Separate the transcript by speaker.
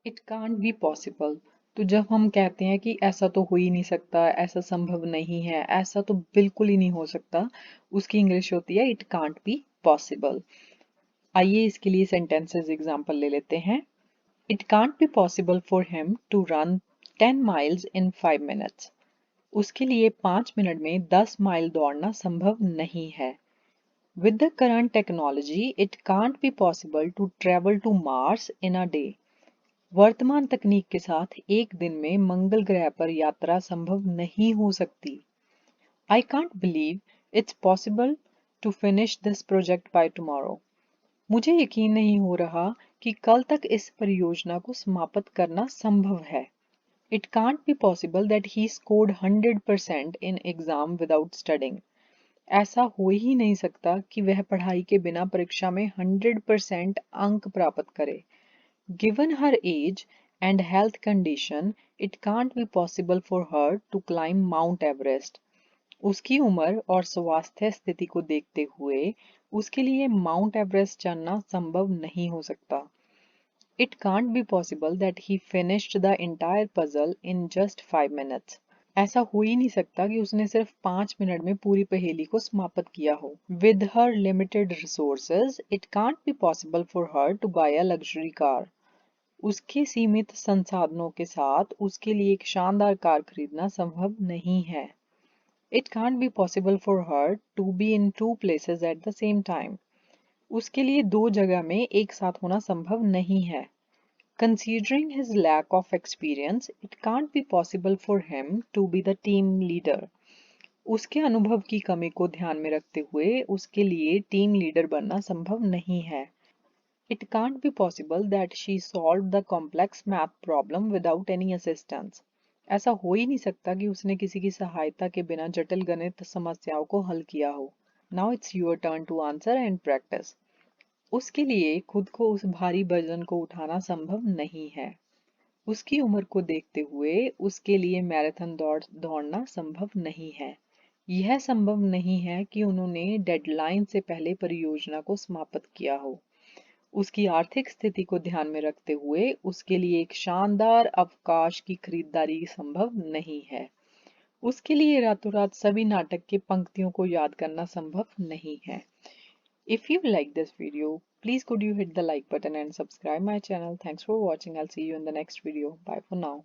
Speaker 1: It can't be possible. तो जब हम कहते हैं कि ऐसा तो हो ही नहीं सकता, ऐसा संभव नहीं है, ऐसा तो बिल्कुल ही नहीं हो सकता, उसकी इंग्लिश होती है इट कांट बी पॉसिबल। आइए इसके लिए सेंटेंसेस एग्जांपल ले लेते हैं। It can't be possible for him to run 10 miles in 5 minutes. उसके लिए 5 मिनट में 10 माइल दौड़ना संभव नहीं है। With the current technology, it can't be possible to travel to Mars in a day. वर्तमान तकनीक के साथ एक दिन में मंगल ग्रह पर यात्रा संभव नहीं हो सकती। I can't believe it's possible to finish this project by tomorrow. मुझे यकीन नहीं हो रहा कि कल तक इस परियोजना को समाप्त करना संभव है। It can't be possible that he scored 100% in exam without studying. ऐसा हो ही नहीं सकता कि वह पढ़ाई के बिना परीक्षा में 100% अंक प्राप्त करे। Given her age and health condition, it can't be possible for her to climb Mount Everest. उसकी उम्र और स्वास्थ्य स्थिति को देखते हुए उसके लिए माउंट एवरेस्ट चढ़ना संभव नहीं हो सकता। It can't be possible that he finished the entire puzzle in just 5 minutes. ऐसा हो ही नहीं सकता कि उसने सिर्फ 5 मिनट में पूरी पहेली को समाप्त किया हो। With her limited resources, it can't be possible for her to buy a luxury car. उसके सीमित संसाधनों के साथ उसके लिए एक शानदार कार खरीदना संभव नहीं है। It can't be possible for her to be in two places at the same time. उसके लिए दो जगह में एक साथ होना संभव नहीं है। Considering his lack of experience, it can't be possible for him to be the team leader. उसके अनुभव की कमी को ध्यान में रखते हुए उसके लिए टीम लीडर बनना संभव नहीं है। It can't be possible that she solved the complex math problem without any assistance. ऐसा हो ही नहीं सकता कि उसने किसी की सहायता के बिना जटिल गणित समस्याओं को हल किया हो। Now it's your turn to answer and practice. उसके लिए खुद को उस भारी वजन को उठाना संभव नहीं है। उसकी उम्र को देखते हुए उसके लिए मैराथन दौड़ना संभव नहीं है। यह संभव नहीं है कि उन्होंने डेडलाइन से पहले परियोजना को समाप्त किया हो। उसकी आर्थिक स्थिति को ध्यान में रखते हुए उसके लिए एक शानदार अवकाश की खरीदारी संभव नहीं है। उसके लिए रातों रात सभी नाटक की पंक्तियों को याद करना संभव नहीं है। If you like this video, please could you hit the like button and subscribe my channel. Thanks for watching. I'll see you in the next video. Bye for now.